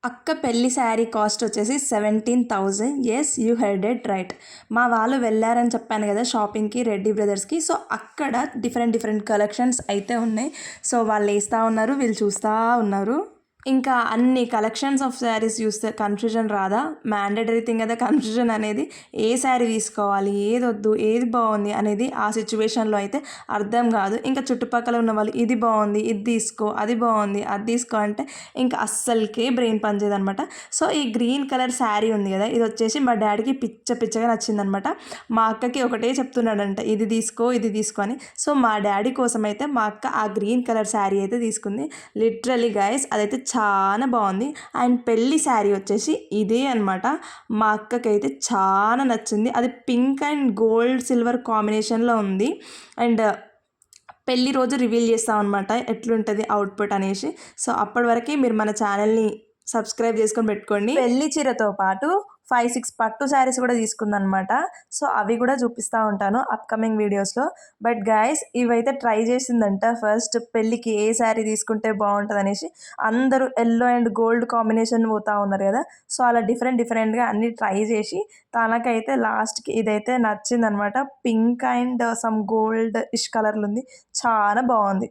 అక్క పెళ్లి శారీ కాస్ట్ వచ్చేసి 17,000. Yes, you heard it right. మా వాళ్ళు వెళ్ళారని చెప్పాను కదా షాపింగ్కి, రెడ్డి బ్రదర్స్కి. సో అక్కడ డిఫరెంట్ డిఫరెంట్ కలెక్షన్స్ అయితే ఉన్నాయి. సో వాళ్ళు వేస్తూ ఉన్నారు, వీళ్ళు చూస్తూ ఉన్నారు. ఇంకా అన్ని కలెక్షన్స్ ఆఫ్ శారీస్ చూస్తే కన్ఫ్యూజన్ రాదా? మ్యాండేటరీ థింగ్ కదా కన్ఫ్యూజన్ అనేది. ఏ శారీ తీసుకోవాలి, ఏది వద్దు, ఏది బాగుంది అనేది ఆ సిచ్యువేషన్లో అయితే అర్థం కాదు. ఇంకా చుట్టుపక్కల ఉన్న వాళ్ళు ఇది బాగుంది, ఇది తీసుకో, అది బాగుంది, అది తీసుకో అంటే ఇంకా అస్సలకే బ్రెయిన్ పనిచేయదనమాట. సో ఈ గ్రీన్ కలర్ శారీ ఉంది కదా, ఇది వచ్చేసి మా డాడీకి పిచ్చగా నచ్చిందనమాట. మా అక్కకి ఒకటే చెప్తున్నాడంట, ఇది తీసుకో, ఇది తీసుకో అని. సో మా డాడీ కోసం అయితే మా అక్క ఆ గ్రీన్ కలర్ శారీ అయితే తీసుకుంది. లిటరలీ గైస్ అదైతే చాలా బాగుంది. అండ్ పెళ్లి శారీ వచ్చేసి ఇదే అనమాట. మా అక్కకైతే చాలా నచ్చింది. అది పింక్ అండ్ గోల్డ్ సిల్వర్ కాంబినేషన్లో ఉంది. అండ్ పెళ్లి రోజు రివీల్ చేస్తాం అనమాట ఎట్లుంటుంది అవుట్పుట్ అనేసి. సో అప్పటి వరకు మీరు మన ఛానల్ని సబ్స్క్రైబ్ చేసుకొని పెట్టుకోండి. పెళ్లి చీరతో పాటు 5-6 పట్టు శారీస్ కూడా తీసుకుందనమాట. సో అవి కూడా చూపిస్తూ ఉంటాను అప్కమింగ్ వీడియోస్లో. బట్ గైస్ ఇవైతే ట్రై చేసిందంట ఫస్ట్ పెళ్ళికి ఏ శారీ తీసుకుంటే బాగుంటుంది అనేసి. అందరూ ఎల్లో అండ్ గోల్డ్ కాంబినేషన్ పోతూ ఉన్నారు కదా. సో అలా డిఫరెంట్గా అన్నీ ట్రై చేసి తనకైతే లాస్ట్కి ఇదైతే నచ్చిందనమాట. పింక్ అండ్ సమ్ గోల్డ్ ఇష్ కలర్లు ఉంది, చాలా బాగుంది.